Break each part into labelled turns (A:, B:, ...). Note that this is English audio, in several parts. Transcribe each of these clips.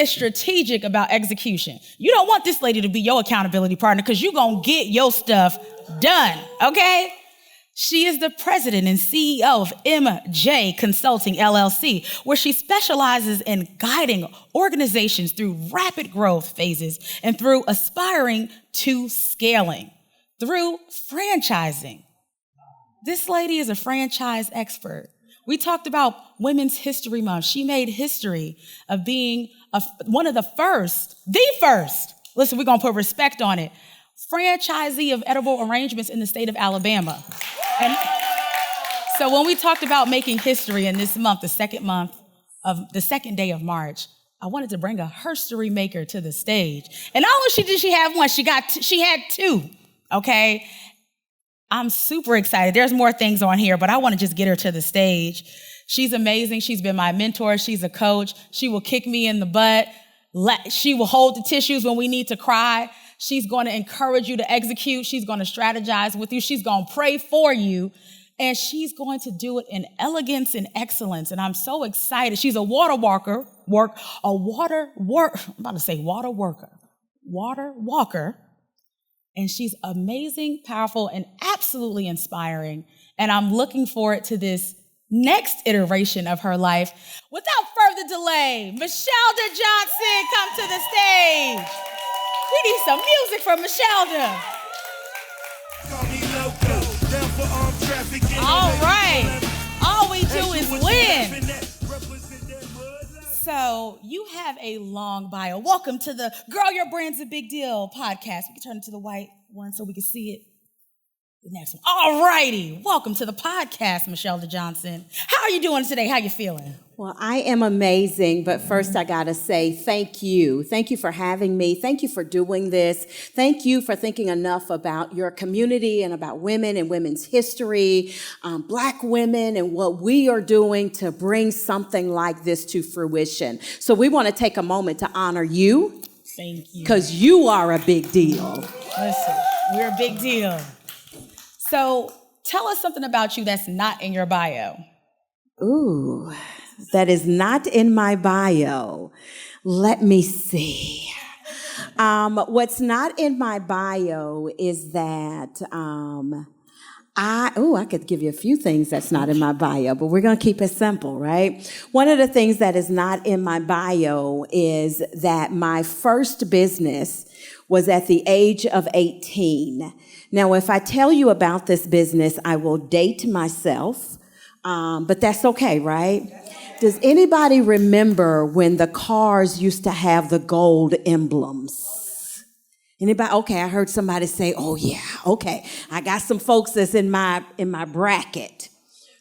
A: is strategic about execution. You don't want this lady to be your accountability partner because you're going to get your stuff done, okay? She is the president and CEO of MJ Consulting, LLC, where she specializes in guiding organizations through rapid growth phases and through aspiring to scaling, through franchising. This lady is a franchise expert. We talked about Women's History Month. She made history of being one of the first, listen, we're going to put respect on it, franchisee of edible arrangements in the state of Alabama. And so when we talked about making history in this month, the second day of March, I wanted to bring a herstory maker to the stage. And not only did she have one, she had two, okay? I'm super excited. There's more things on here, but I want to just get her to the stage. She's amazing. She's been my mentor. She's a coach. She will kick me in the butt. She will hold the tissues when we need to cry. She's going to encourage you to execute. She's going to strategize with you. She's going to pray for you. And she's going to do it in elegance and excellence. And I'm so excited. She's a water walker. And she's amazing, powerful, and absolutely inspiring. And I'm looking forward to this next iteration of her life. Without further delay, Michelda Johnson, come to the stage. We need some music from Michelda. All right. All we do is win. So you have a long bio. Welcome to the Girl, Your Brand's a Big Deal podcast. We can turn it to the white one so we can see it. The next one. All righty. Welcome to the podcast, Michelda Johnson. How are you doing today? How you feeling?
B: Well, I am amazing, but first I got to say thank you. Thank you for having me. Thank you for doing this. Thank you for thinking enough about your community and about women and women's history, Black women, and what we are doing to bring something like this to fruition. So we want to take a moment to honor you.
A: Thank you.
B: Because you are a big deal.
A: Listen, we're a big deal. So tell us something about you that's not in your bio.
B: Ooh, that is not in my bio. Let me see. What's not in my bio is that I could give you a few things that's not in my bio, but we're going to keep it simple, right? One of the things that is not in my bio is that my first business was at the age of 18. Now, if I tell you about this business, I will date myself, but that's okay, right? Does anybody remember when the cars used to have the gold emblems? Anybody? Okay, I heard somebody say, oh yeah, okay. I got some folks that's in my bracket.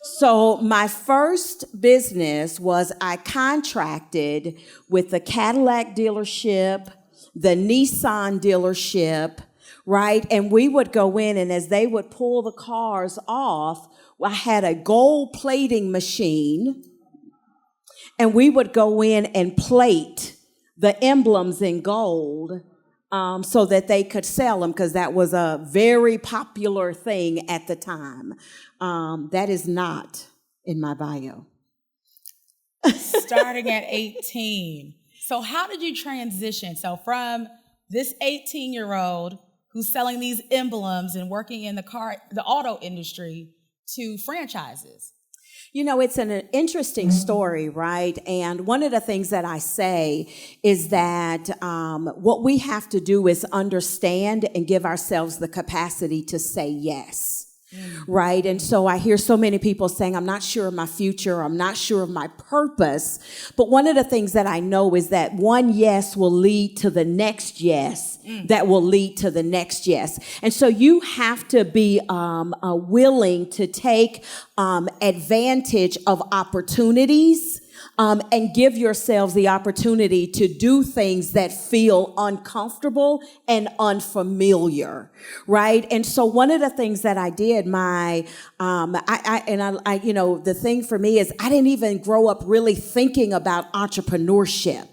B: So my first business was I contracted with the Cadillac dealership, the Nissan dealership, right? And we would go in, and as they would pull the cars off, I had a gold plating machine, and we would go in and plate the emblems in gold so that they could sell them, because that was a very popular thing at the time. That is not in my bio.
A: Starting at 18. So how did you transition? So from this 18-year-old who's selling these emblems and working in the auto industry to franchises?
B: You know, it's an interesting story, right? And one of the things that I say is that what we have to do is understand and give ourselves the capacity to say yes. Right. And so I hear so many people saying, I'm not sure of my future. I'm not sure of my purpose. But one of the things that I know is that one yes will lead to the next yes that will lead to the next yes. And so you have to be willing to take advantage of opportunities and give yourselves the opportunity to do things that feel uncomfortable and unfamiliar, right? And so one of the things that I did, the thing for me is I didn't even grow up really thinking about entrepreneurship.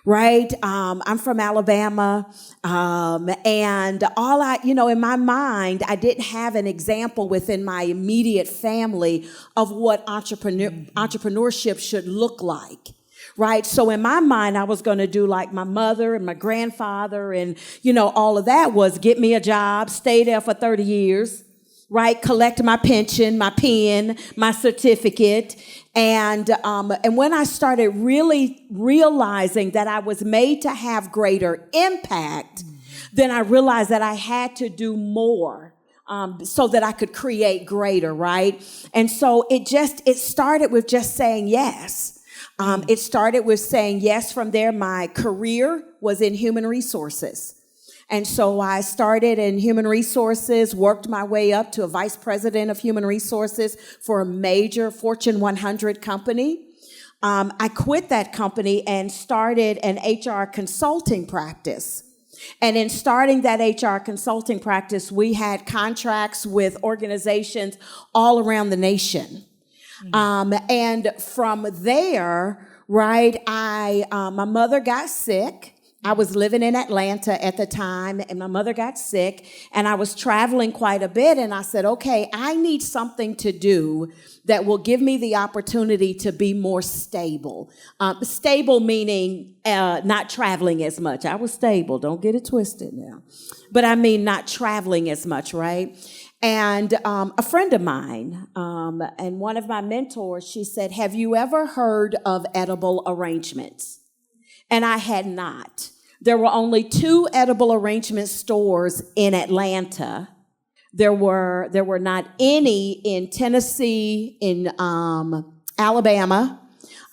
B: Right? I'm from Alabama. And in my mind, I didn't have an example within my immediate family of what entrepreneurship should look like. right? So in my mind, I was going to do like my mother and my grandfather and, all of that was get me a job, stay there for 30 years, right? Collect my pension, my pen, my certificate. And when I started really realizing that I was made to have greater impact, then I realized that I had to do more. So that I could create greater, right? And so it started with just saying yes. It started with saying yes. From there, my career was in human resources. And so I started in human resources, worked my way up to a vice president of human resources for a major Fortune 100 company. I quit that company and started an HR consulting practice. And in starting that HR consulting practice, we had contracts with organizations all around the nation. And from there, right, my mother got sick. I was living in Atlanta at the time, and my mother got sick, and I was traveling quite a bit, and I said, okay, I need something to do that will give me the opportunity to be more stable. Stable meaning not traveling as much. I was stable, don't get it twisted now. But I mean not traveling as much, right? And a friend of mine, and one of my mentors, she said, have you ever heard of edible arrangements? And I had not. There were only 2 edible arrangement stores in Atlanta. There were not any in Tennessee, in Alabama,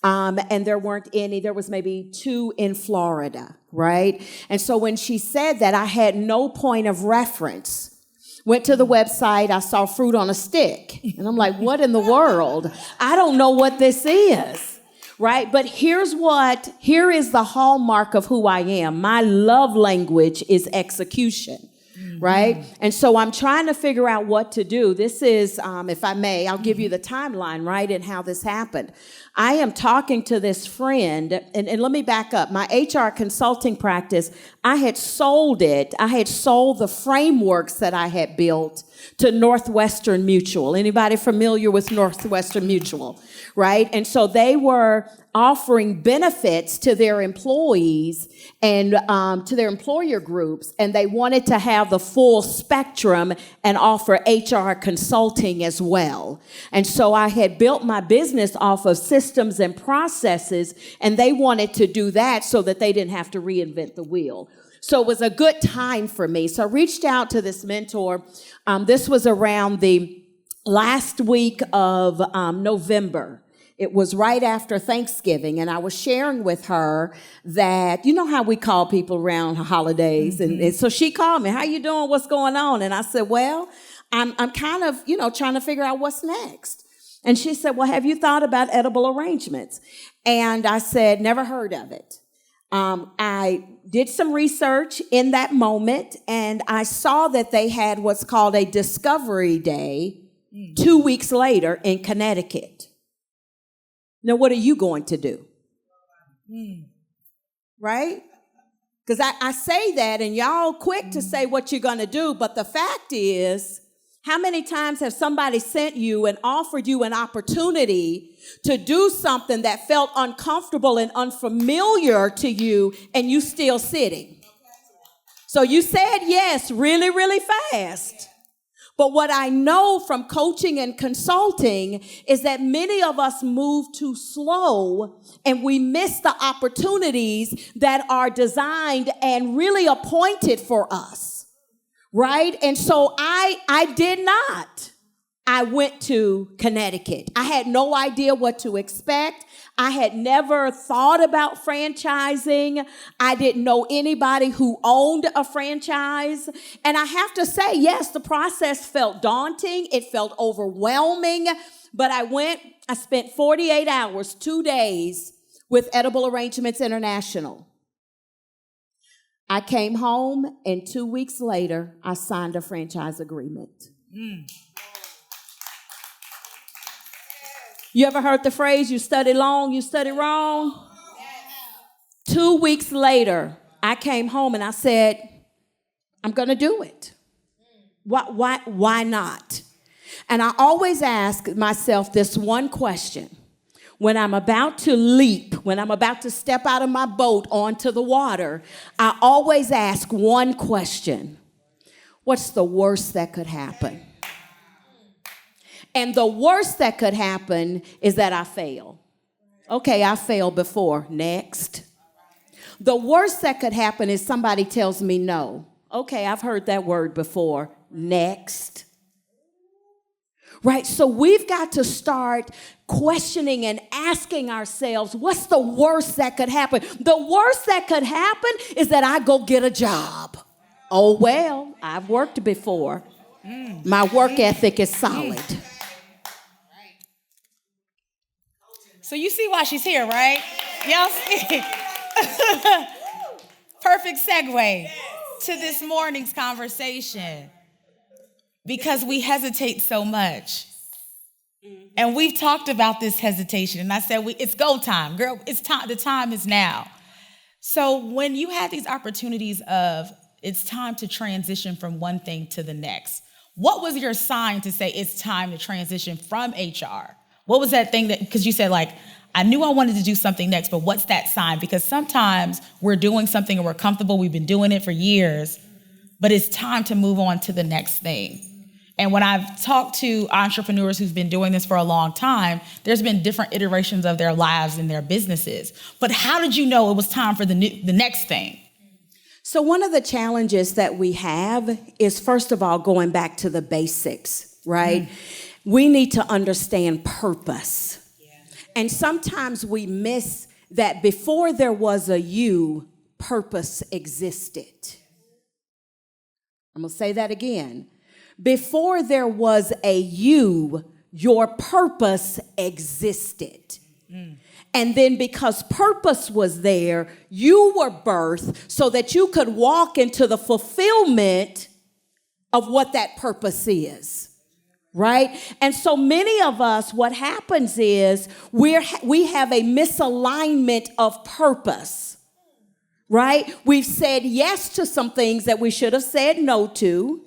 B: and there weren't any. There was maybe 2 in Florida, right? And so when she said that, I had no point of reference. Went to the website, I saw fruit on a stick, and I'm like, what in the world? I don't know what this is. Right? But here is the hallmark of who I am. My love language is execution. Right? And so I'm trying to figure out what to do. This is, if I may, I'll give you the timeline, right, and how this happened. I am talking to this friend, and let me back up. My HR consulting practice, I had sold it. I had sold the frameworks that I had built to Northwestern Mutual. Anybody familiar with Northwestern Mutual? Right? And so they were offering benefits to their employees and to their employer groups, and they wanted to have the full spectrum and offer HR consulting as well. And so I had built my business off of systems and processes, and they wanted to do that so that they didn't have to reinvent the wheel. So it was a good time for me. So I reached out to this mentor. This was around the last week of November. It was right after Thanksgiving, and I was sharing with her that, you know how we call people around holidays, and so she called me, how you doing, what's going on? And I said, well, I'm kind of, trying to figure out what's next. And she said, well, have you thought about edible arrangements? And I said, never heard of it. I did some research in that moment, and I saw that they had what's called a Discovery Day 2 weeks later in Connecticut. Now, what are you going to do? Right? Because I say that, and y'all quick to say what you're going to do, but the fact is, how many times have somebody sent you and offered you an opportunity to do something that felt uncomfortable and unfamiliar to you, and you still sitting? So you said yes really, really fast. But what I know from coaching and consulting is that many of us move too slow and we miss the opportunities that are designed and really appointed for us, right? And so I did not. I went to Connecticut. I had no idea what to expect. I had never thought about franchising. I didn't know anybody who owned a franchise. And I have to say, yes, the process felt daunting. It felt overwhelming. But I spent 48 hours, 2 days with Edible Arrangements International. I came home, and 2 weeks later, I signed a franchise agreement. You ever heard the phrase, you study long, you study wrong? 2 weeks later, I came home and I said, I'm going to do it. Why not? And I always ask myself this one question. when I'm about to leap, when I'm about to step out of my boat onto the water, I always ask one question. What's the worst that could happen? And the worst that could happen is that I fail. Okay, I failed before. Next. The worst that could happen is somebody tells me no. Okay, I've heard that word before. Next. Right? So we've got to start questioning and asking ourselves, what's the worst that could happen? The worst that could happen is that I go get a job. Oh, well, I've worked before. My work ethic is solid.
A: So you see why she's here, right? Y'all see? Perfect segue to this morning's conversation. Because we hesitate so much. And we've talked about this hesitation. And I said, it's go time. Girl, it's time. The time is now. So when you have these opportunities of it's time to transition from one thing to the next, what was your sign to say it's time to transition from HR? What was that thing that, because you said like, I knew I wanted to do something next, but what's that sign? Because sometimes we're doing something and we're comfortable. We've been doing it for years, but it's time to move on to the next thing. And when I've talked to entrepreneurs who've been doing this for a long time, there's been different iterations of their lives and their businesses. But how did you know it was time for the next thing?
B: So one of the challenges that we have is, first of all, going back to the basics, right? We need to understand purpose. Yeah. And sometimes we miss that before there was a you, purpose existed. I'm going to say that again. Before there was a you, your purpose existed. And then because purpose was there, you were birthed so that you could walk into the fulfillment of what that purpose is, right? And so many of us, what happens is we have a misalignment of purpose, right? We've said yes to some things that we should have said no to.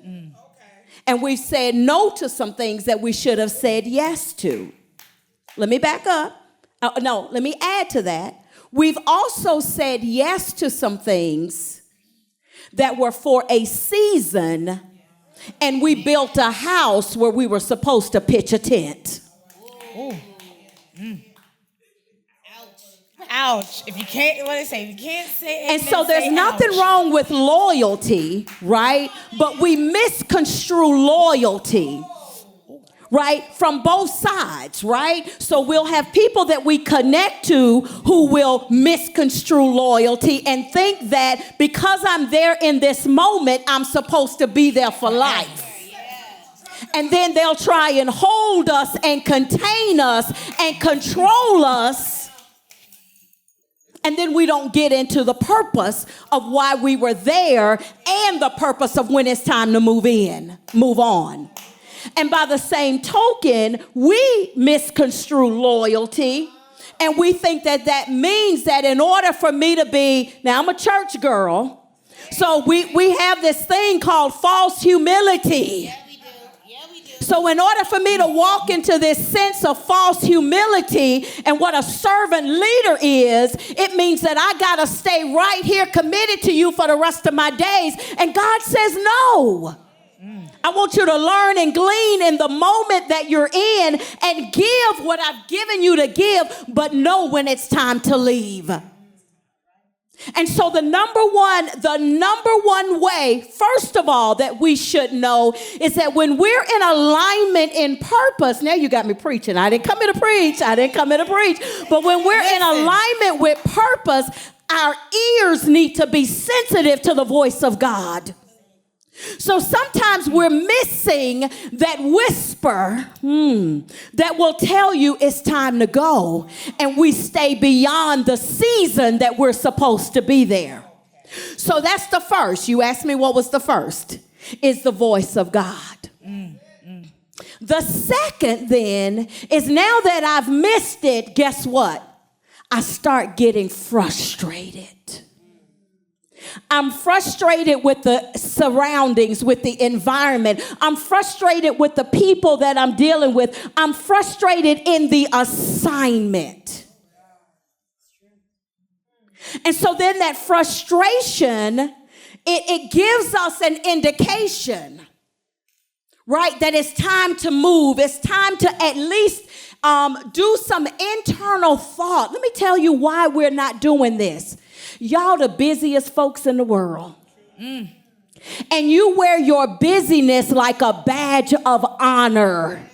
B: And we've said no to some things that we should have said yes to. Let me back up. Let me add to that. We've also said yes to some things that were for a season, and we built a house where we were supposed to pitch a tent.
A: Ouch. If you can't, what do they say? If you can't say it.
B: And so there's nothing wrong with loyalty, right? But we misconstrue loyalty, right? From both sides, right? So we'll have people that we connect to who will misconstrue loyalty and think that because I'm there in this moment, I'm supposed to be there for life. And then they'll try and hold us and contain us and control us. And then we don't get into the purpose of why we were there and the purpose of when it's time to move on. And by the same token, we misconstrue loyalty. And we think that that means that in order for me to be, now I'm a church girl, so we have this thing called false humility. So in order for me to walk into this sense of false humility and what a servant leader is, it means that I got to stay right here committed to you for the rest of my days. And God says no. I want you to learn and glean in the moment that you're in and give what I've given you to give, but know when it's time to leave. And so the number one way, first of all, that we should know is that when we're in alignment in purpose, now you got me preaching. I didn't come here to preach. But when we're in alignment with purpose, our ears need to be sensitive to the voice of God. So sometimes we're missing that whisper that will tell you it's time to go, and we stay beyond the season that we're supposed to be there. So that's the first. You asked me what was the first. Is the voice of God. The second then is now that I've missed it, guess what? I start getting frustrated. I'm frustrated with the surroundings, with the environment. I'm frustrated with the people that I'm dealing with. I'm frustrated in the assignment. And so then that frustration, it gives us an indication, right, that it's time to move. It's time to at least do some internal thought. Let me tell you why we're not doing this. Y'all the busiest folks in the world. And you wear your busyness like a badge of honor.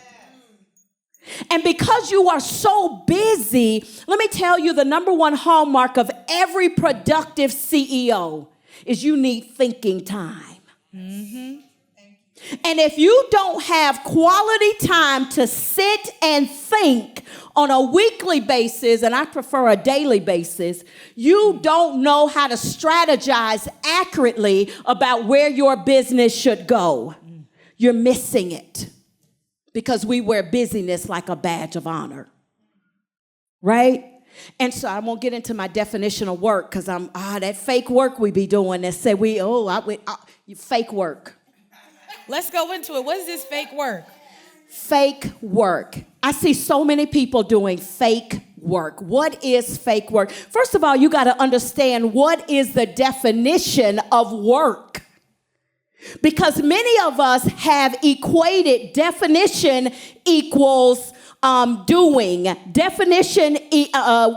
B: And because you are so busy, let me tell you the number one hallmark of every productive CEO is you need thinking time. Mm-hmm. And if you don't have quality time to sit and think on a weekly basis, and I prefer a daily basis, you don't know how to strategize accurately about where your business should go. You're missing it because we wear busyness like a badge of honor, right? And so I won't get into my definition of work because that fake work we be doing that say fake work.
A: Let's go into it. What is this fake work?
B: Fake work. I see so many people doing fake work. What is fake work? First of all, you got to understand what is the definition of work. Because many of us have equated definition equals doing. Definition,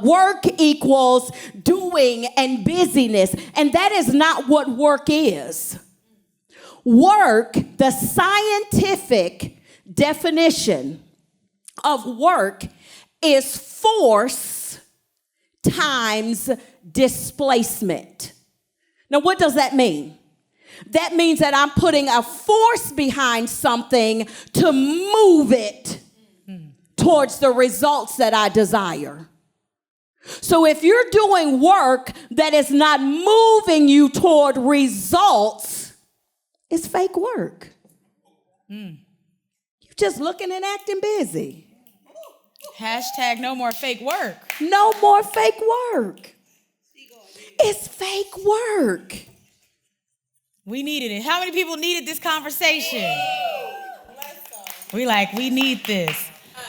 B: work equals doing and busyness. And that is not what work is. Work, the scientific definition of work is force times displacement. Now, what does that mean? That means that I'm putting a force behind something to move it towards the results that I desire. So if you're doing work that is not moving you toward results, it's fake work. You're just looking and acting busy.
A: Hashtag no more fake work.
B: No more fake work. It's fake work.
A: We needed it. How many people needed this conversation? We need this.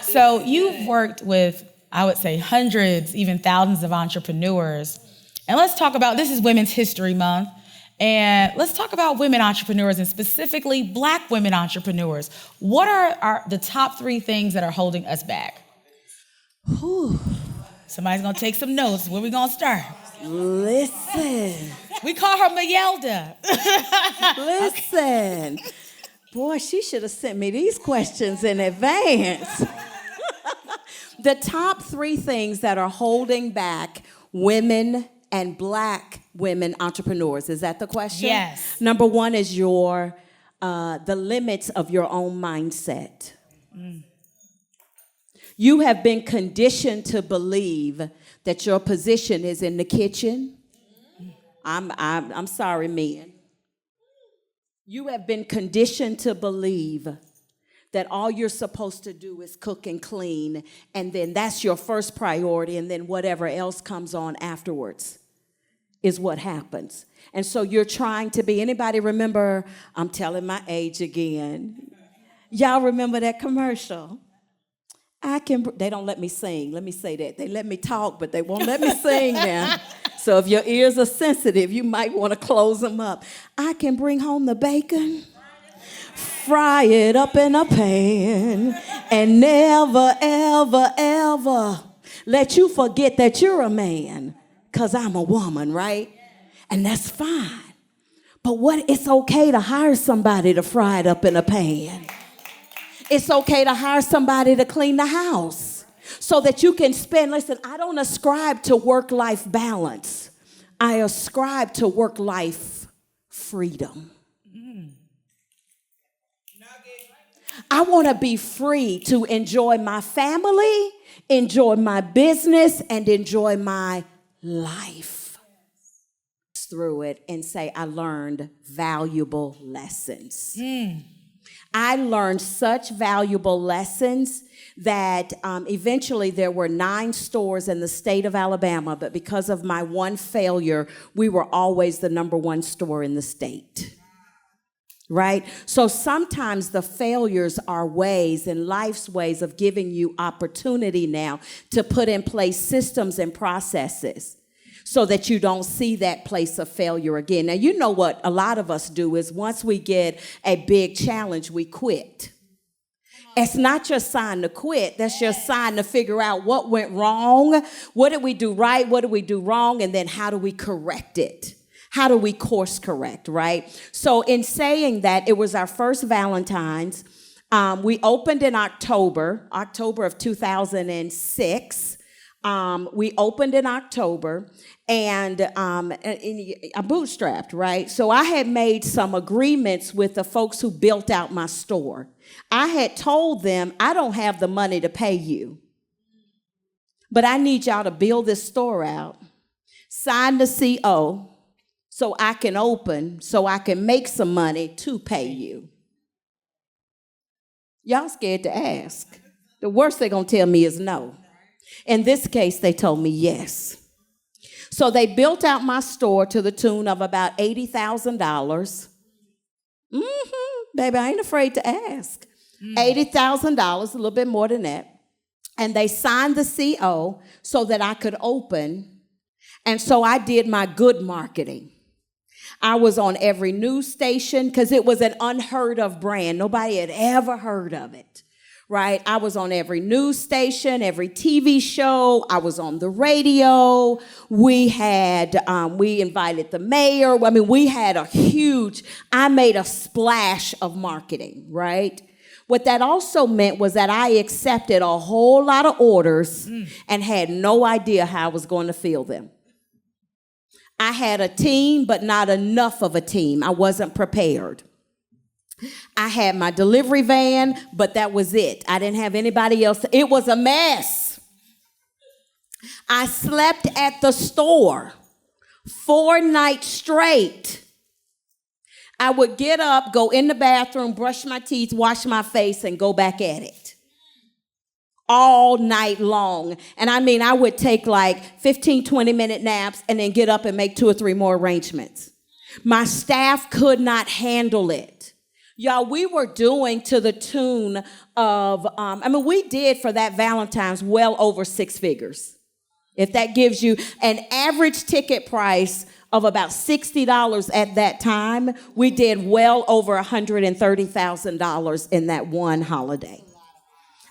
A: So you've worked with, I would say, hundreds, even thousands of entrepreneurs. And let's talk about, this is Women's History Month. And let's talk about women entrepreneurs and specifically Black women entrepreneurs. What are the top 3 things that are holding us back?
B: Whew.
A: Somebody's going to take some notes. Where we going to start?
B: Listen.
A: We call her Michelda.
B: Listen. Boy, she should have sent me these questions in advance. The top 3 things that are holding back women and Black women entrepreneurs. Is that the question?
A: Yes.
B: Number 1 is the limits of your own mindset. You have been conditioned to believe that your position is in the kitchen. I'm sorry, men. You have been conditioned to believe that all you're supposed to do is cook and clean, and then that's your first priority, and then whatever else comes on afterwards is what happens. And so you're trying to be, anybody remember, I'm telling my age again. Y'all remember that commercial? They don't let me sing. Let me say that. They let me talk, but they won't let me sing now. So if your ears are sensitive, you might want to close them up. I can bring home the bacon, fry it up in a pan, and never, ever, ever let you forget that you're a man. Because I'm a woman, right? And that's fine. But it's okay to hire somebody to fry it up in a pan. It's okay to hire somebody to clean the house so that you can listen, I don't ascribe to work-life balance. I ascribe to work-life freedom. I want to be free to enjoy my family, enjoy my business, and enjoy my life through it and say, I learned valuable lessons. I learned such valuable lessons that eventually there were 9 stores in the state of Alabama, but because of my one failure, we were always the #1 store in the state. Right? So sometimes the failures are ways and life's ways of giving you opportunity now to put in place systems and processes so that you don't see that place of failure again. Now, you know what a lot of us do is once we get a big challenge, we quit. It's not your sign to quit. That's your sign to figure out what went wrong. What did we do right? What did we do wrong? And then how do we correct it? How do we course correct, right? So in saying that, it was our first Valentine's. We opened in October of 2006. We opened in October, and I bootstrapped, right? So I had made some agreements with the folks who built out my store. I had told them, I don't have the money to pay you, but I need y'all to build this store out, sign the CO, so I can open, so I can make some money to pay you. Y'all scared to ask. The worst they're going to tell me is no. In this case, they told me yes. So they built out my store to the tune of about $80,000. Baby, I ain't afraid to ask. $80,000, a little bit more than that. And they signed the CO so that I could open. And so I did my good marketing. I was on every news station because it was an unheard of brand. Nobody had ever heard of it, right? I was on every news station, every TV show. I was on the radio. We invited the mayor. I mean, we had I made a splash of marketing, right? What that also meant was that I accepted a whole lot of orders and had no idea how I was going to fill them. I had a team, but not enough of a team. I wasn't prepared. I had my delivery van, but that was it. I didn't have anybody else. It was a mess. I slept at the store 4 nights straight. I would get up, go in the bathroom, brush my teeth, wash my face, and go back at it. All night long. And I mean, I would take like 15, 20-minute naps and then get up and make 2 or 3 more arrangements. My staff could not handle it. Y'all, we were doing to the tune of, we did for that Valentine's well over 6 figures. If that gives you an average ticket price of about $60 at that time, we did well over $130,000 in that one holiday.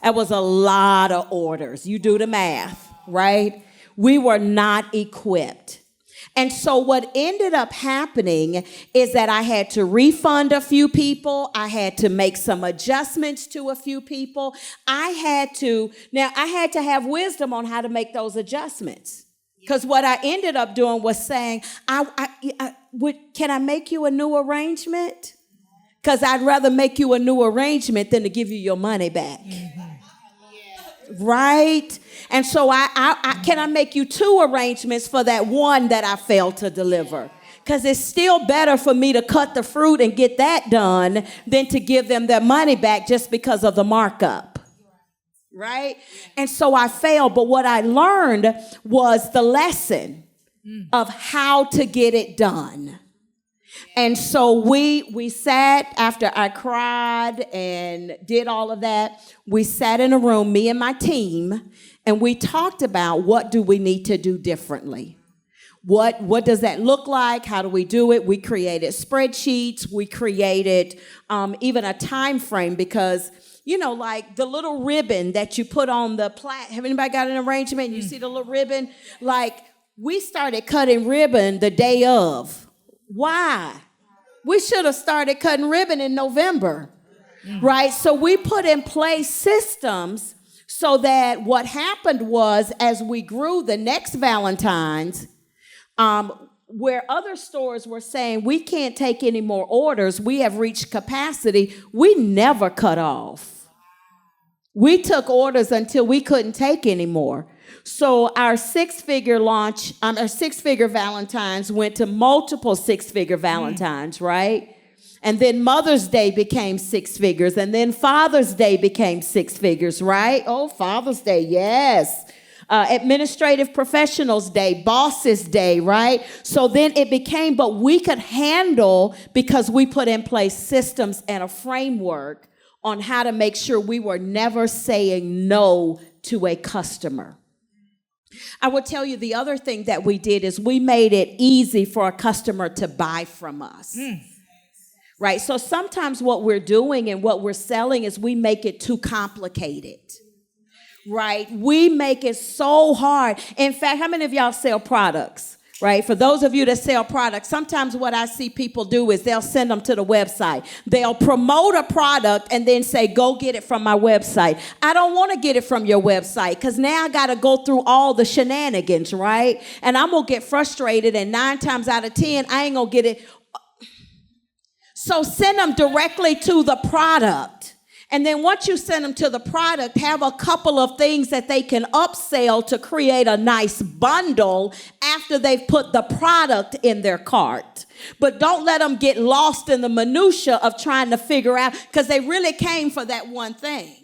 B: That was a lot of orders. You do the math, right? We were not equipped. And so what ended up happening is that I had to refund a few people. I had to make some adjustments to a few people. I had to have wisdom on how to make those adjustments. Because what I ended up doing was saying, can I make you a new arrangement? Because I'd rather make you a new arrangement than to give you your money back. Right? And so can I make you 2 arrangements for that one that I failed to deliver? Because it's still better for me to cut the fruit and get that done than to give them their money back just because of the markup. Right? And so I failed. But what I learned was the lesson of how to get it done. And so we sat, after I cried and did all of that, we sat in a room, me and my team, and we talked about what do we need to do differently. What does that look like? How do we do it? We created spreadsheets. We created even a time frame because, like the little ribbon that you put on the have anybody got an arrangement? You see the little ribbon? Like we started cutting ribbon the day of. Why? We should have started cutting ribbon in November, right? So we put in place systems so that what happened was as we grew the next Valentine's, where other stores were saying, we can't take any more orders, we have reached capacity, we never cut off. We took orders until we couldn't take any more. So our 6-figure launch, our 6-figure Valentine's went to multiple 6-figure Valentine's, right? And then Mother's Day became 6 figures. And then Father's Day became 6 figures, right? Oh, Father's Day, yes. Administrative Professionals Day, Bosses Day, right? So then it became, but we could handle, because we put in place systems and a framework on how to make sure we were never saying no to a customer. I will tell you the other thing that we did is we made it easy for a customer to buy from us. Right? So sometimes what we're doing and what we're selling is we make it too complicated. Right? We make it so hard. In fact, how many of y'all sell products? Right? For those of you that sell products, sometimes what I see people do is they'll send them to the website. They'll promote a product and then say, go get it from my website. I don't want to get it from your website because now I got to go through all the shenanigans, right? And I'm going to get frustrated, and 9 times out of 10, I ain't going to get it. So send them directly to the product. And then once you send them to the product, have a couple of things that they can upsell to create a nice bundle after they've put the product in their cart. But don't let them get lost in the minutia of trying to figure out, because they really came for that one thing.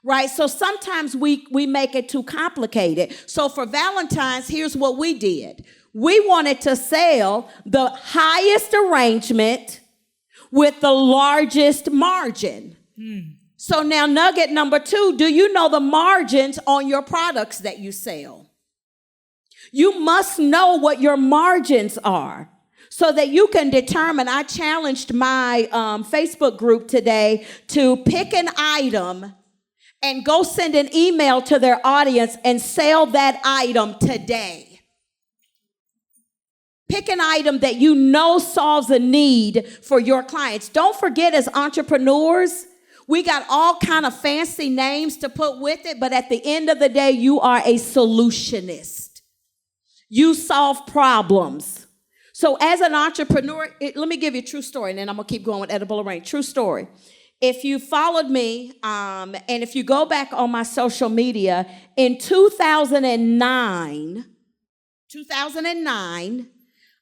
B: Right? So sometimes we make it too complicated. So for Valentine's, here's what we did. We wanted to sell the highest arrangement with the largest margin. So now nugget number 2, do you know the margins on your products that you sell? You must know what your margins are so that you can determine. I challenged my Facebook group today to pick an item and go send an email to their audience and sell that item today. Pick an item that you know solves a need for your clients. Don't forget, as entrepreneurs, we got all kind of fancy names to put with it, but at the end of the day, you are a solutionist. You solve problems. So as an entrepreneur, let me give you a true story, and then I'm going to keep going with Edible Arrange. True story. If you followed me, and if you go back on my social media, in 2009,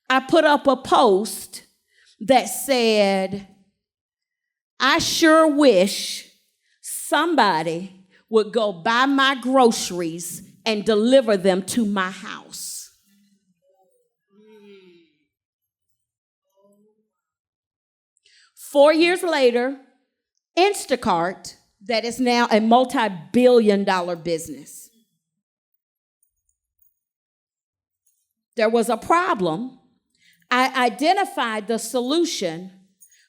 B: I put up a post that said, I sure wish somebody would go buy my groceries and deliver them to my house. Four years later, Instacart, that is now a multi-billion-dollar business. There was a problem. I identified the solution,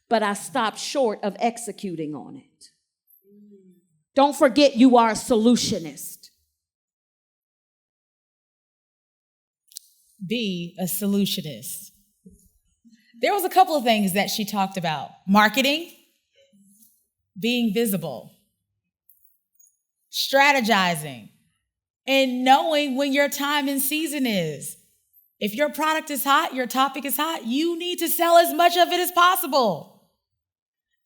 B: but I stopped short of executing on it. Don't forget, you are a solutionist.
A: Be a solutionist. There was a couple of things that she talked about. Marketing, being visible, strategizing, and knowing when your time and season is. If your product is hot, your topic is hot, you need to sell as much of it as possible.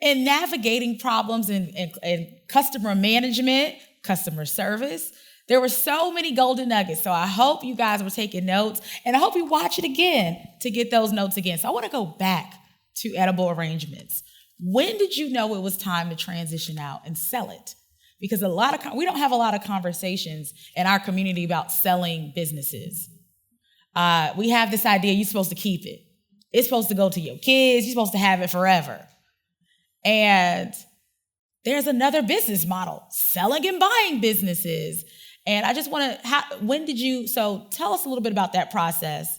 A: And navigating problems and customer management, customer service. There were so many golden nuggets. So I hope you guys were taking notes, and I hope you watch it again to get those notes again. So I want to go back to edible arrangements. When did you know it was time to transition out and sell it? Because we don't have a lot of conversations in our community about selling businesses. We have this idea you're supposed to keep it. It's supposed to go to your kids. You're supposed to have it forever. And there's another business model, selling and buying businesses. And I just want to, so tell us a little bit about that process.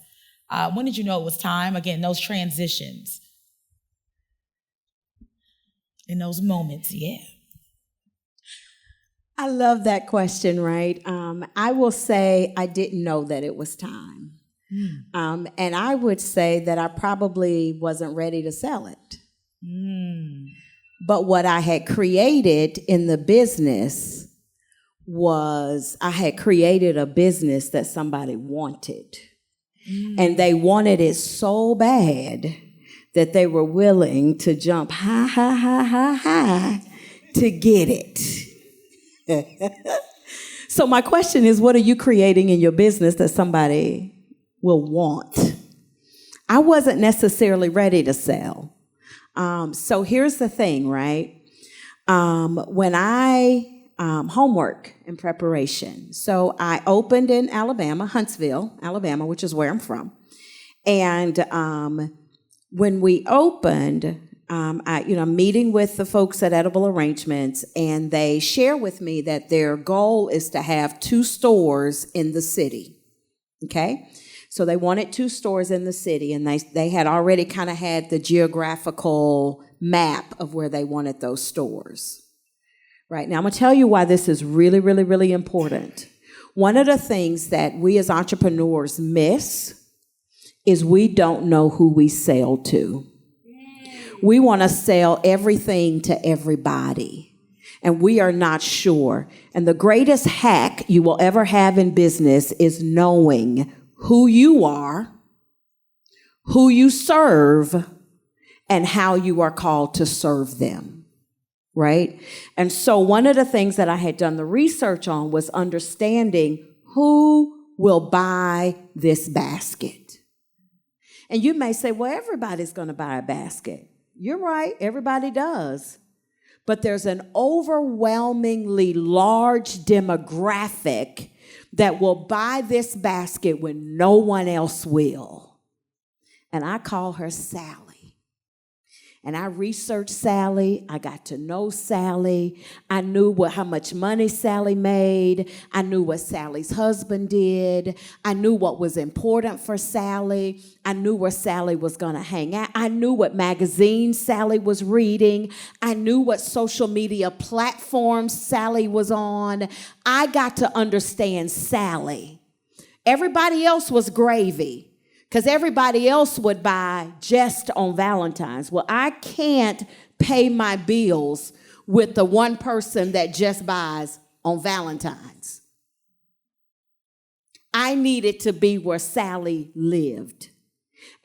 A: When did you know it was time? Again, those transitions. In those moments, yeah.
B: I love that question, right? I will say I didn't know that it was time. And I would say that I probably wasn't ready to sell it. But what I had created in the business was I had created a business that somebody wanted. And they wanted it so bad that they were willing to jump high to get it. So my question is, what are you creating in your business that somebody will want? I wasn't necessarily ready to sell. So here's the thing, right? When homework in preparation. So I opened in Alabama, Huntsville, Alabama, which is where I'm from. And when we opened, I'm meeting with the folks at Edible Arrangements, and they share with me that their goal is to have 2 stores in the city. Okay? So they wanted 2 stores in the city, and they had already kind of had the geographical map of where they wanted those stores. Right, now I'm going to tell you why this is really, really, really important. One of the things that we as entrepreneurs miss is we don't know who we sell to. We want to sell everything to everybody, and we are not sure. And the greatest hack you will ever have in business is knowing who you are, who you serve, and how you are called to serve them. Right? And so one of the things that I had done the research on was understanding who will buy this basket. And you may say, well, everybody's going to buy a basket. You're right, everybody does. But there's an overwhelmingly large demographic that will buy this basket when no one else will. And I call her Sally. And I researched Sally. I got to know Sally. I knew how much money Sally made. I knew what Sally's husband did. I knew what was important for Sally. I knew where Sally was going to hang out. I knew what magazines Sally was reading. I knew what social media platforms Sally was on. I got to understand Sally. Everybody else was gravy, because everybody else would buy just on Valentine's. Well, I can't pay my bills with the one person that just buys on Valentine's. I needed to be where Sally lived.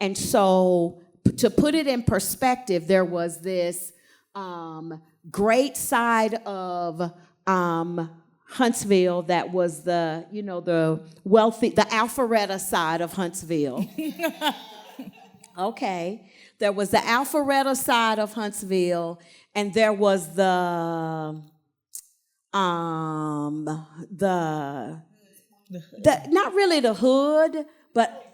B: And so to put it in perspective, there was this great side of Huntsville that was the wealthy, the Alpharetta side of Huntsville. Okay. There was the Alpharetta side of Huntsville, and there was the not really the hood, but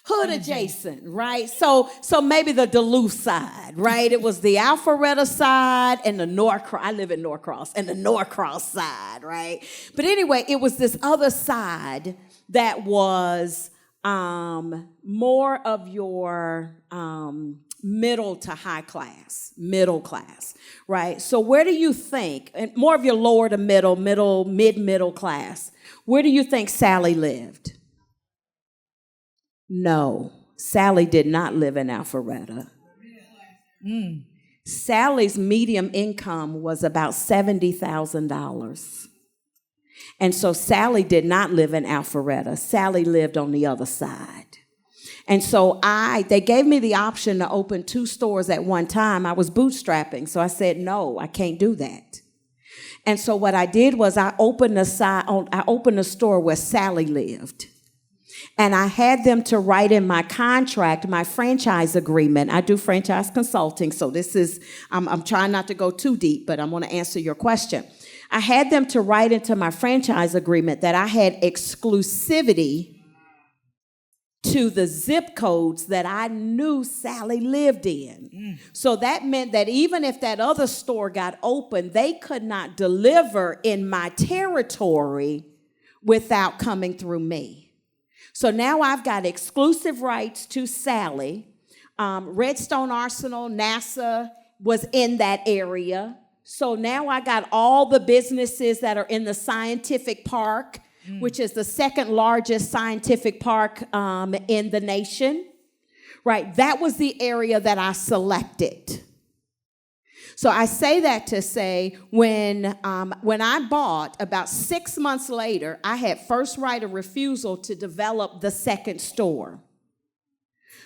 B: hood adjacent, right? So maybe the Duluth side, right? It was the Alpharetta side and the Norcross. I live in Norcross, and the Norcross side, right? But anyway, it was this other side that was more of your middle to high class, middle class, right? So where do you think, and more of your lower to mid-middle class, where do you think Sally lived? No, Sally did not live in Alpharetta. Sally's median income was about $70,000. And so Sally did not live in Alpharetta. Sally lived on the other side. And so they gave me the option to open 2 stores at one time. I was bootstrapping, so I said, no, I can't do that. And so what I did was I opened a store where Sally lived. And I had them to write in my contract, my franchise agreement. I do franchise consulting, so I'm trying not to go too deep, but I'm going to answer your question. I had them to write into my franchise agreement that I had exclusivity to the zip codes that I knew Sally lived in. So that meant that even if that other store got open, they could not deliver in my territory without coming through me. So now I've got exclusive rights to Sally. Redstone Arsenal, NASA was in that area. So now I got all the businesses that are in the scientific park, which is the second largest scientific park in the nation. Right, that was the area that I selected. So I say that to say when I bought, about 6 months later, I had first right of refusal to develop the second store.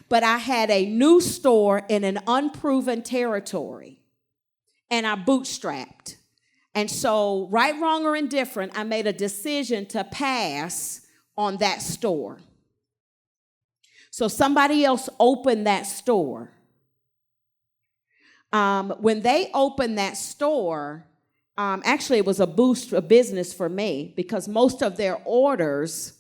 B: But I had a new store in an unproven territory, and I bootstrapped. And so, right, wrong, or indifferent, I made a decision to pass on that store. So somebody else opened that store. When they opened that store, actually it was a boost of business for me because most of their orders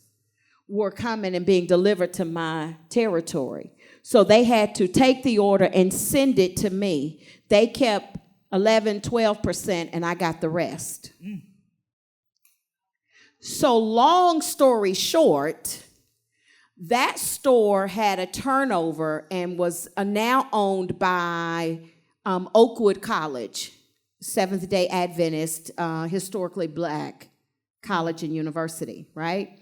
B: were coming and being delivered to my territory. So they had to take the order and send it to me. They kept 11, 12%, and I got the rest. So long story short, that store had a turnover and was now owned by Oakwood College, Seventh-day Adventist, historically black college and university, right?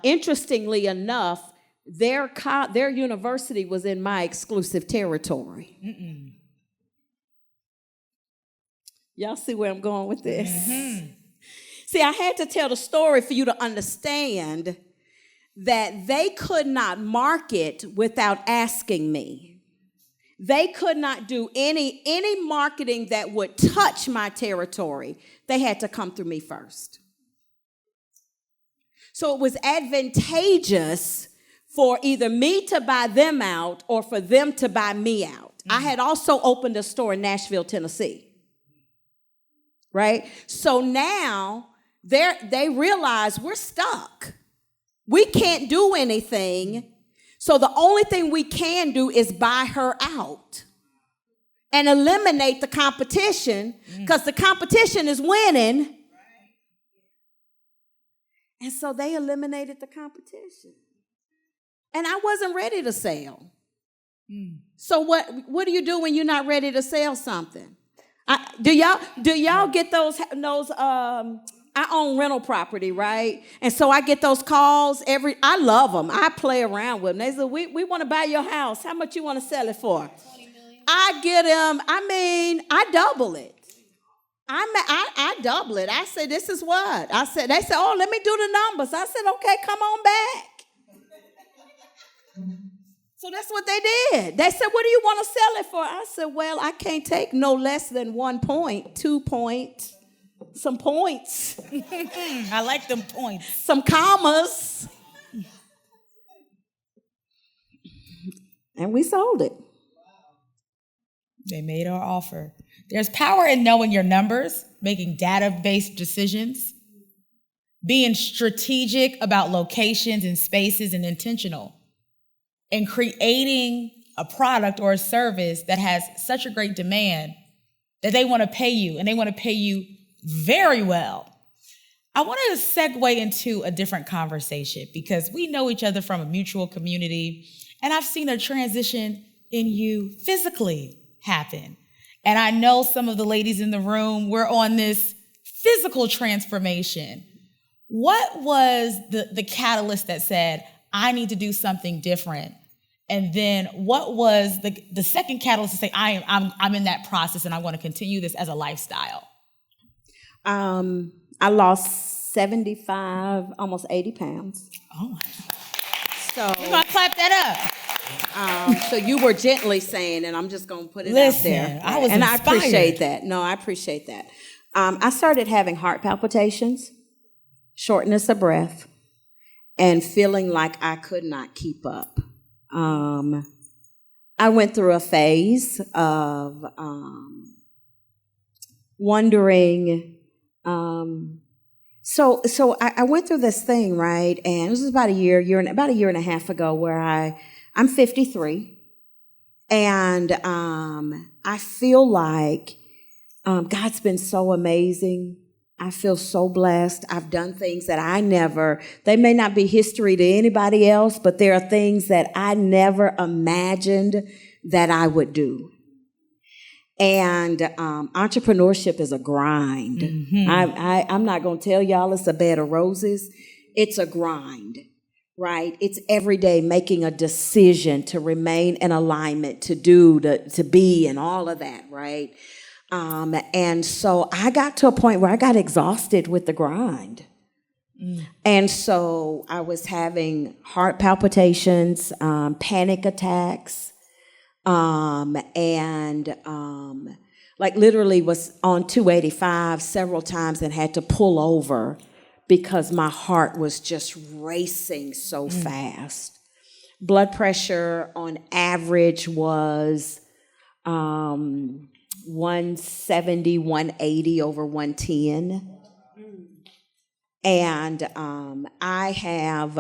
B: Interestingly enough, their university was in my exclusive territory. Y'all see where I'm going with this? See, I had to tell the story for you to understand that they could not market without asking me. They could not do any marketing that would touch my territory. They had to come through me first. So it was advantageous for either me to buy them out or for them to buy me out. I had also opened a store in Nashville, Tennessee. Right? So now they realize we're stuck. We can't do anything. So the only thing we can do is buy her out and eliminate the competition because the competition is winning. And so they eliminated the competition. And I wasn't ready to sell. So what do you do when you're not ready to sell something? Do y'all get those I own rental property, right? And so I get those calls I love them. I play around with them. They say, we want to buy your house. How much you want to sell it for? 20 million. I get them, I double it. I double it. I say, this is what? They said, oh, let me do the numbers. I said, okay, come on back. So that's what they did. They said, what do you want to sell it for? I said, well, I can't take no less than 1 point, 2 points, some points.
A: I like them points.
B: Some commas. And we sold it.
A: They made our offer. There's power in knowing your numbers, making data-based decisions, being strategic about locations and spaces and intentional, and creating a product or a service that has such a great demand that they want to pay you, and they want to pay you very well. I want to segue into a different conversation because we know each other from a mutual community, and I've seen a transition in you physically happen. And I know some of the ladies in the room, we're on this physical transformation. What was the catalyst that said, I need to do something different? And then what was the second catalyst to say, I'm in that process and I want to continue this as a lifestyle?
B: I lost 75, almost 80 pounds.
A: Oh.
B: So
A: we're going to clap that up.
B: So you were gently saying, and I'm just going to put it out there.
A: I was
B: and
A: inspired.
B: I appreciate that. No, I appreciate that. I started having heart palpitations, shortness of breath, and feeling like I could not keep up. I went through a phase of wondering. So I went through this thing, right? And this was about a year and a half ago where I'm 53. And I feel like God's been so amazing. I feel so blessed. I've done things that they may not be history to anybody else, but there are things that I never imagined that I would do. And entrepreneurship is a grind. I'm not going to tell y'all it's a bed of roses. It's a grind, right? It's every day making a decision to remain in alignment, to do, to be, and all of that, right? And so I got to a point where I got exhausted with the grind. And so I was having heart palpitations, panic attacks, like literally was on 285 several times and had to pull over because my heart was just racing so fast. Blood pressure on average was 170, 180 over 110. And I have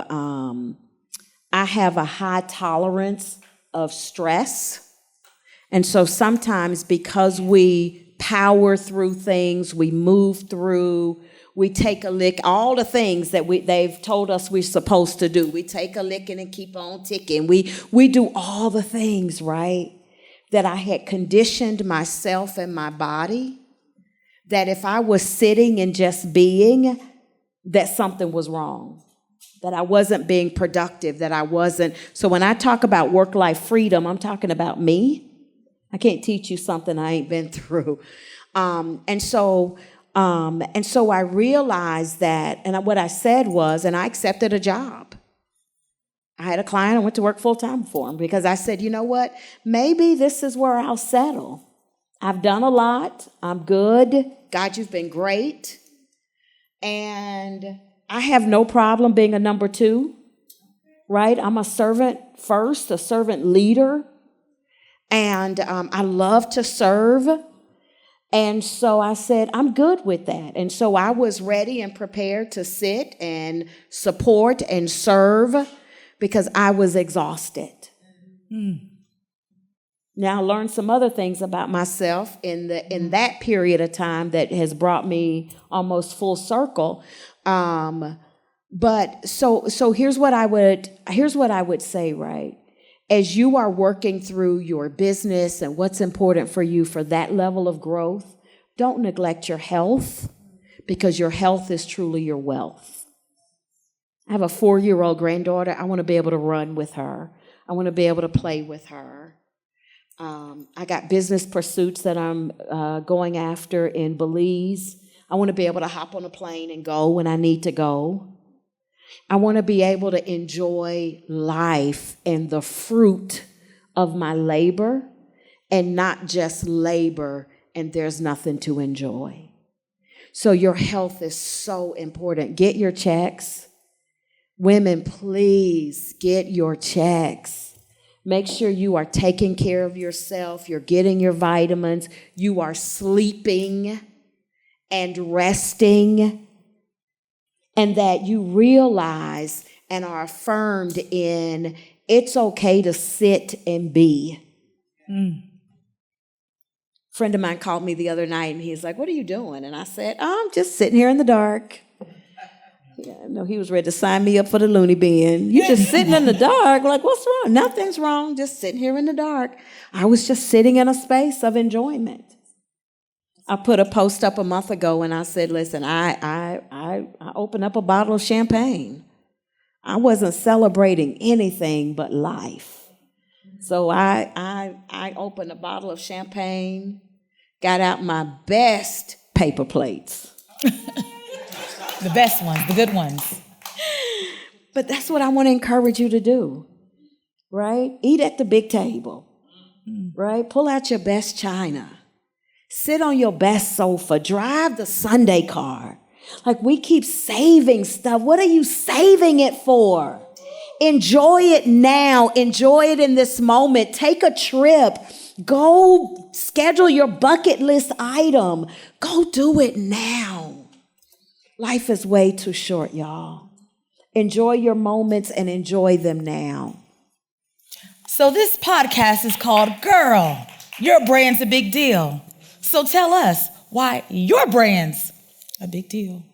B: a high tolerance of stress. And so sometimes because we power through things, we move through, we take a lick, all the things that they've told us we're supposed to do. We take a licking and keep on ticking. We do all the things, right? That I had conditioned myself and my body, that if I was sitting and just being, that something was wrong, that I wasn't being productive, that I wasn't. So when I talk about work-life freedom, I'm talking about me. I can't teach you something I ain't been through. And so I realized that, and what I said was, and I accepted a job. I had a client, I went to work full-time for him because I said, you know what? Maybe this is where I'll settle. I've done a lot. I'm good. God, you've been great. And I have no problem being a number two, right? I'm a servant first, a servant leader. And I love to serve. And so I said, I'm good with that. And so I was ready and prepared to sit and support and serve because I was exhausted. Now I learned some other things about myself in that period of time that has brought me almost full circle. But so here's what I would say, right? As you are working through your business and what's important for you for that level of growth, don't neglect your health because your health is truly your wealth. I have a 4-year-old granddaughter. I want to be able to run with her. I want to be able to play with her. I got business pursuits that I'm going after in Belize. I want to be able to hop on a plane and go when I need to go. I want to be able to enjoy life and the fruit of my labor and not just labor and there's nothing to enjoy. So your health is so important. Get your checks. Women, please get your checks. Make sure you are taking care of yourself. You're getting your vitamins. You are sleeping and resting. And that you realize and are affirmed in it's okay to sit and be. Friend of mine called me the other night and he's like, what are you doing? And I said, I'm just sitting here in the dark. Yeah, no, he was ready to sign me up for the loony bin. You just sitting in the dark, like, what's wrong? Nothing's wrong, just sitting here in the dark. I was just sitting in a space of enjoyment. I put a post up a month ago and I said, listen, I opened up a bottle of champagne. I wasn't celebrating anything but life. So I opened a bottle of champagne, got out my best paper plates.
A: The best ones, the good ones.
B: But that's what I want to encourage you to do, right? Eat at the big table, right? Pull out your best china. Sit on your best sofa. Drive the Sunday car. Like we keep saving stuff. What are you saving it for? Enjoy it now. Enjoy it in this moment. Take a trip. Go schedule your bucket list item. Go do it now. Life is way too short, y'all. Enjoy your moments and enjoy them now.
A: So this podcast is called Girl, Your Brand's a Big Deal. So tell us why your brand's a big deal.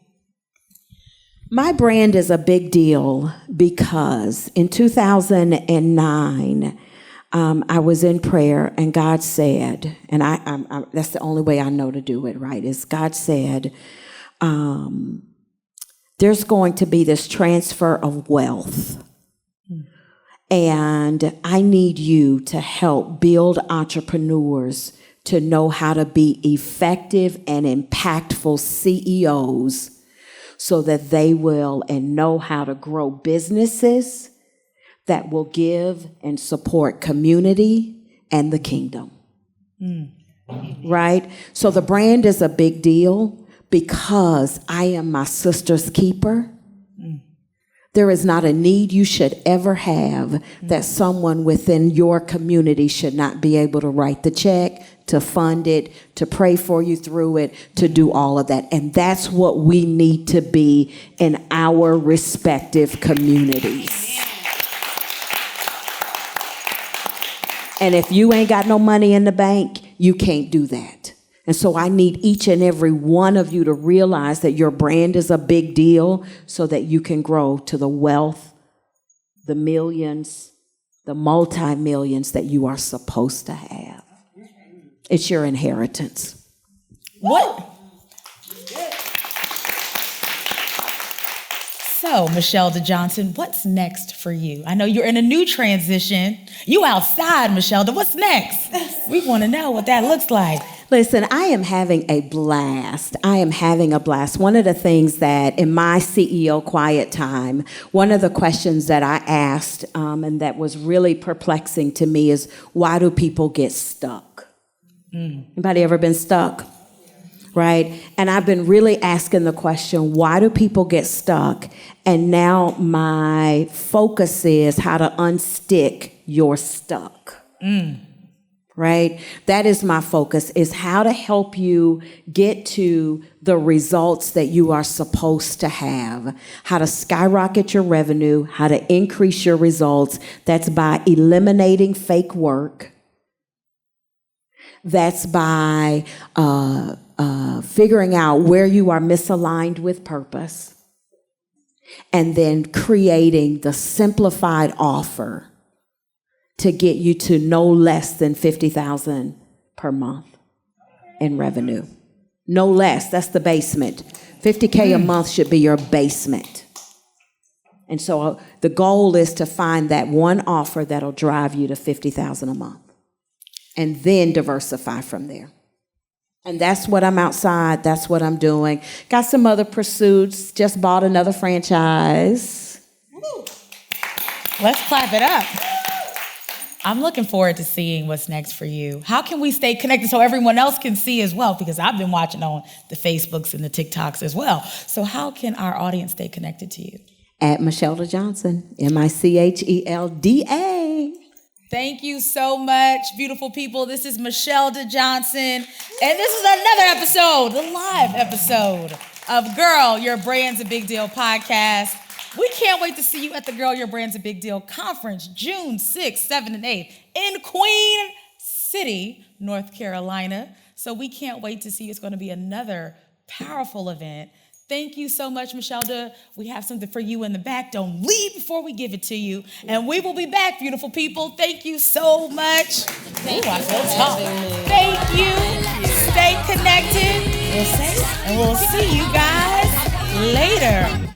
B: My brand is a big deal because in 2009, I was in prayer and God said, and I that's the only way I know to do it right, is God said, there's going to be this transfer of wealth. And I need you to help build entrepreneurs to know how to be effective and impactful CEOs so that they will and know how to grow businesses that will give and support community and the kingdom. Right? So the brand is a big deal because I am my sister's keeper. There is not a need you should ever have that someone within your community should not be able to write the check, to fund it, to pray for you through it, to do all of that. And that's what we need to be in our respective communities. And if you ain't got no money in the bank, you can't do that. And so I need each and every one of you to realize that your brand is a big deal so that you can grow to the wealth, the millions, the multi-millions that you are supposed to have. It's your inheritance.
A: What? So, Michelda Johnson, what's next for you? I know you're in a new transition. You outside, Michelda. What's next? We want to know what that looks like.
B: Listen, I am having a blast. One of the things that in my CEO quiet time, one of the questions that I asked and that was really perplexing to me is, why do people get stuck? Anybody ever been stuck? Right? And I've been really asking the question, why do people get stuck? And now my focus is how to unstick your stuck. Right? That is my focus, is how to help you get to the results that you are supposed to have, how to skyrocket your revenue, how to increase your results. That's by eliminating fake work. That's by figuring out where you are misaligned with purpose, and then creating the simplified offer to get you to no less than $50,000 per month in revenue. No less. That's the basement. $50K a month should be your basement. And so the goal is to find that one offer that'll drive you to $50,000 a month, and then diversify from there. And that's what I'm outside. That's what I'm doing. Got some other pursuits. Just bought another franchise.
A: Let's clap it up. I'm looking forward to seeing what's next for you. How can we stay connected so everyone else can see as well? Because I've been watching on the Facebooks and the TikToks as well. So how can our audience stay connected to you?
B: At Michelda Johnson, Michelda.
A: Thank you so much, beautiful people. This is Michelda Johnson, and this is another episode, the live episode of Girl, Your Brand's a Big Deal podcast. We can't wait to see you at the Girl, Your Brand's a Big Deal conference, June 6th, 7th, and 8th in Queen City, North Carolina. So we can't wait to see you. It's going to be another powerful event. Thank you so much, Michelda. We have something for you in the back. Don't leave before we give it to you. And we will be back, beautiful people. Thank you so much. Thank you. Thank you. Stay connected. And we'll see you guys later.